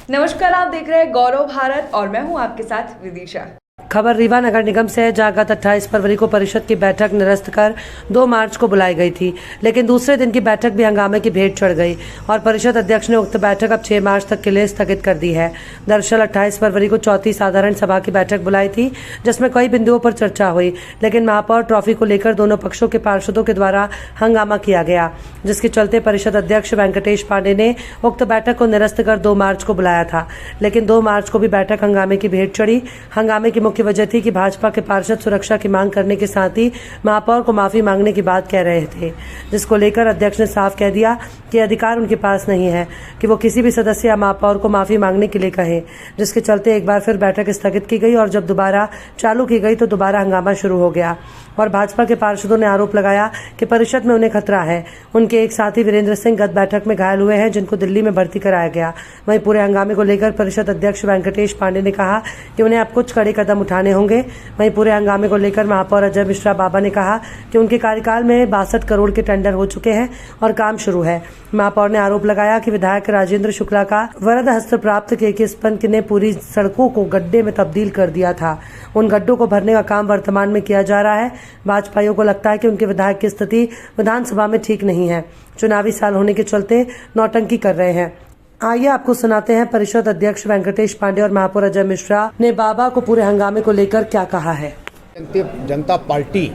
नमस्कार, आप देख रहे हैं गौरव भारत और मैं हूं आपके साथ विदिशा। खबर रीवा नगर निगम से है, जहां गत 28 फरवरी को परिषद की बैठक निरस्त कर 2 मार्च को बुलाई गई थी, लेकिन दूसरे दिन की बैठक भी हंगामे की भेंट चढ़ गई और परिषद अध्यक्ष ने उक्त बैठक अब 6 मार्च तक के लिए स्थगित कर दी है। दरअसल 28 फरवरी को चौथी साधारण सभा की बैठक बुलाई थी, जिसमें कई बिंदुओं पर चर्चा हुई, लेकिन महापौर ट्रॉफी को लेकर दोनों पक्षों के पार्षदों के द्वारा हंगामा किया गया, जिसके चलते परिषद अध्यक्ष वेंकटेश पांडे ने उक्त बैठक को निरस्त कर 2 मार्च को बुलाया था, लेकिन 2 मार्च को भी बैठक हंगामे की भेंट चढ़ी। हंगामे की मुख्य वजह थी कि भाजपा के पार्षद सुरक्षा की मांग करने के साथ ही महापौर को माफी मांगने की बात कह रहे थे, जिसको लेकर अध्यक्ष ने साफ कह दिया कि अधिकार उनके पास नहीं है कि वो किसी भी सदस्य या महापौर को माफी मांगने के लिए कहें, जिसके चलते एक बार फिर बैठक स्थगित की गई और जब दोबारा चालू की गई तो दोबारा हंगामा शुरू हो गया और भाजपा के पार्षदों ने आरोप लगाया कि परिषद में उन्हें खतरा है। उनके एक साथी वीरेंद्र सिंह गत बैठक में घायल हुए हैं, जिनको दिल्ली में भर्ती कराया गया। वहीं पूरे हंगामे को लेकर परिषद अध्यक्ष वेंकटेश पांडे ने कहा कि उन्हें अब कुछ कड़े कदम उठाने होंगे। वहीं पूरे हंगामे को लेकर महापौर अजय मिश्रा बाबा ने कहा कि उनके कार्यकाल में 62 करोड़ के टेंडर हो चुके हैं और काम शुरू है। महापौर ने आरोप लगाया कि विधायक राजेंद्र शुक्ला का वरद हस्त प्राप्त के स्पंद ने पूरी सड़कों को गड्ढे में तब्दील कर दिया था। उन गड्ढों को भरने का काम वर्तमान में किया जा रहा है। भाजपाइयों को लगता है कि उनके विधायक की स्थिति विधानसभा में ठीक नहीं है, चुनावी साल होने के चलते नौटंकी कर रहे हैं। आइए आपको सुनाते हैं परिषद अध्यक्ष वेंकटेश पांडे और महापौर अजय मिश्रा ने बाबा को पूरे हंगामे को लेकर क्या कहा है। जनता पार्टी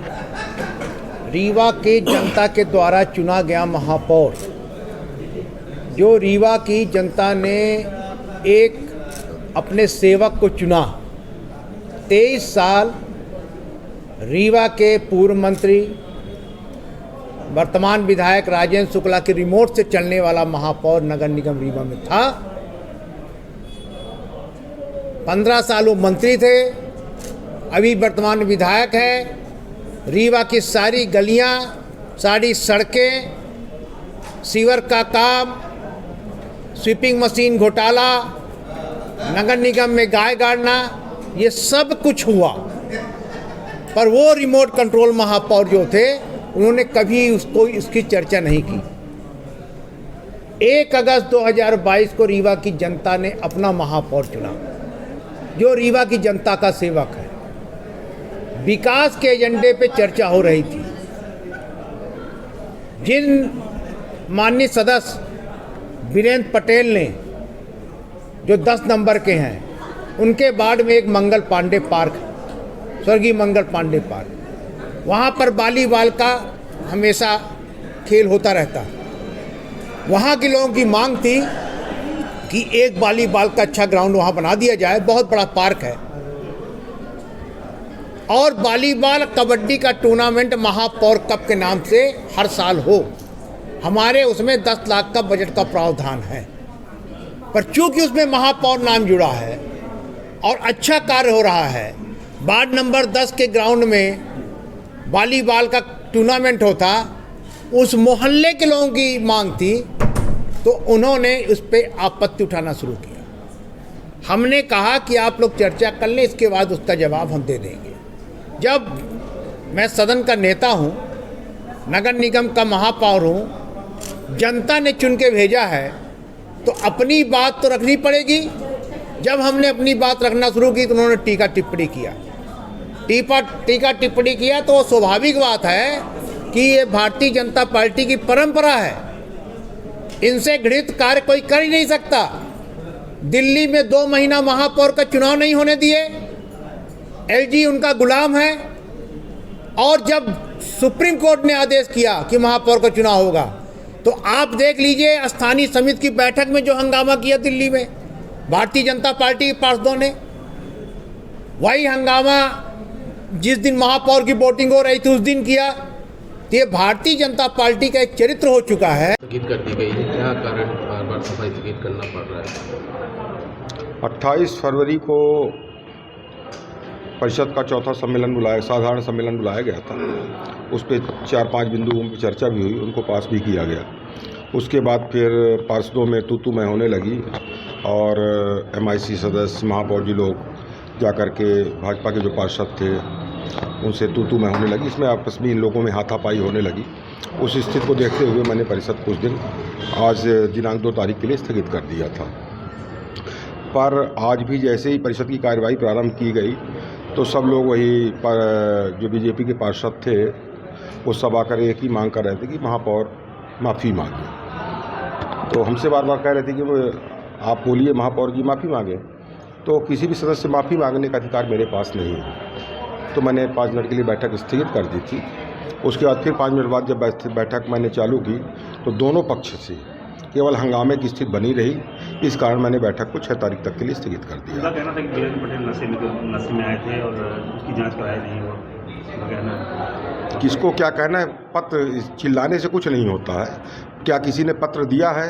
रीवा के जनता के द्वारा चुना गया महापौर, जो रीवा की जनता ने एक अपने सेवक को चुना। 23 साल रीवा के पूर्व मंत्री वर्तमान विधायक राजेंद्र शुक्ला के रिमोट से चलने वाला महापौर नगर निगम रीवा में था। 15 साल वो मंत्री थे, अभी वर्तमान विधायक है। रीवा की सारी गलियां, सारी सड़कें, सीवर का काम, स्वीपिंग मशीन घोटाला, नगर निगम में गाय गाड़ना, ये सब कुछ हुआ। पर वो रिमोट कंट्रोल महापौर जो थे, उन्होंने कभी उसको इसकी चर्चा नहीं की। 1 अगस्त 2022 को रीवा की जनता ने अपना महापौर चुना, जो रीवा की जनता का सेवक है। विकास के एजेंडे पे चर्चा हो रही थी। जिन माननीय सदस्य वीरेंद्र पटेल ने, जो 10 नंबर के हैं, उनके वार्ड में एक मंगल पांडे पार्क, स्वर्गीय मंगल पांडे पार्क, वहाँ पर वॉलीबॉल का हमेशा खेल होता रहता। वहाँ के लोगों की मांग थी कि एक वॉलीबॉल का अच्छा ग्राउंड वहाँ बना दिया जाए, बहुत बड़ा पार्क है, और वॉलीबॉल कबड्डी का टूर्नामेंट महापौर कप के नाम से हर साल हो। हमारे उसमें 10 लाख का बजट का प्रावधान है, पर चूंकि उसमें महापौर नाम जुड़ा है और अच्छा कार्य हो रहा है, वार्ड नंबर 10 के ग्राउंड में वॉलीबॉल का टूर्नामेंट होता, उस मोहल्ले के लोगों की मांग थी, तो उन्होंने उस पर आपत्ति उठाना शुरू किया। हमने कहा कि आप लोग चर्चा कर लें, इसके बाद उसका जवाब हम दे देंगे। जब मैं सदन का नेता हूं, नगर निगम का महापौर हूं, जनता ने चुन के भेजा है, तो अपनी बात तो रखनी पड़ेगी। जब हमने अपनी बात रखना शुरू की तो उन्होंने टीका टिप्पणी किया, तो स्वाभाविक बात है कि ये भारतीय जनता पार्टी की परंपरा है। इनसे घृणित कार्य कोई कर ही नहीं सकता। दिल्ली में 2 महीना महापौर का चुनाव नहीं होने दिए, एलजी उनका गुलाम है, और जब सुप्रीम कोर्ट ने आदेश किया कि महापौर का चुनाव होगा, तो आप देख लीजिए स्थानीय समिति की बैठक में जो हंगामा किया दिल्ली में भारतीय जनता पार्टी के पार्षदों ने, वही हंगामा जिस दिन महापौर की वोटिंग हो रही थी उस दिन किया। तो ये भारतीय जनता पार्टी का एक चरित्र हो चुका है। स्थगित कर दी गई है, क्या कारण बार-बार सभा स्थगित करना पड़ रहा है? 28 फरवरी को परिषद का चौथा साधारण सम्मेलन बुलाया गया था। उस पर 4-5 बिंदुओं पर चर्चा भी हुई, उनको पास भी किया गया। उसके बाद फिर पार्षदों में तू मैं होने लगी और MIC सदस्य, महापौर जी लोग जाकर के भाजपा के जो पार्षद थे उनसे तू मैं होने लगी। इसमें आपस में इन लोगों में हाथापाई होने लगी। उस स्थिति को देखते हुए मैंने परिषद कुछ दिन आज दिनांक 2 तारीख के लिए स्थगित कर दिया था। पर आज भी जैसे ही परिषद की कार्यवाही प्रारंभ की गई तो सब लोग वही पर जो बीजेपी के पार्षद थे वो सब आकर एक ही मांग कर रहे थे कि महापौर माफ़ी मांगे। तो हमसे बार बार कह रहे थे कि आप बोलिए महापौर जी माफ़ी मांगे। तो किसी भी सदस्य से माफ़ी मांगने का अधिकार मेरे पास नहीं है। तो मैंने 5 मिनट के लिए बैठक स्थगित कर दी थी। उसके बाद फिर 5 मिनट बाद जब बैठक मैंने चालू की तो दोनों पक्ष से केवल हंगामे की स्थिति बनी रही। इस कारण मैंने बैठक को 6 तारीख तक के लिए स्थगित कर दिया। उनका कहना था कि बीरेंद्र पटेल नशे में आए थे और उसकी जांच कराई नहीं। उनका कहना है। किसको क्या कहना है, पत्र चिल्लाने से कुछ नहीं होता है। क्या किसी ने पत्र दिया है?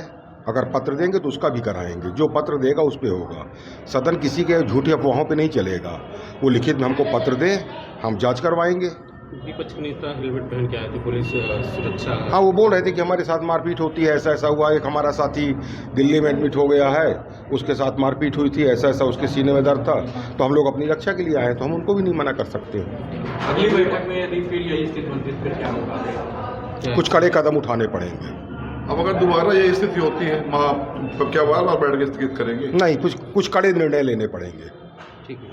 अगर पत्र देंगे तो उसका भी कराएंगे। जो पत्र देगा उस पर होगा। सदन किसी के झूठी अफवाहों पे नहीं चलेगा। वो लिखित में हमको पत्र दें, हम जांच करवाएंगे। विपक्ष के नेता हेलमेट पहन के आए थे, पुलिस सुरक्षा। हाँ, वो बोल रहे थे कि हमारे साथ मारपीट होती है, ऐसा ऐसा हुआ। एक हमारा साथी दिल्ली में एडमिट हो गया है, उसके साथ मारपीट हुई थी, ऐसा ऐसा उसके सीने में दर्द था। तो हम लोग अपनी रक्षा के लिए आए तो हम उनको भी नहीं मना कर सकते। अगली बैठक में यदि फिर यही स्थिति बनती है फिर क्या होगा? कुछ कड़े कदम उठाने पड़ेंगे। अब अगर दोबारा ये स्थिति होती है तो क्या बार बार बैठ के स्थगित करेंगे? नहीं, कुछ कड़े निर्णय लेने पड़ेंगे। ठीक है।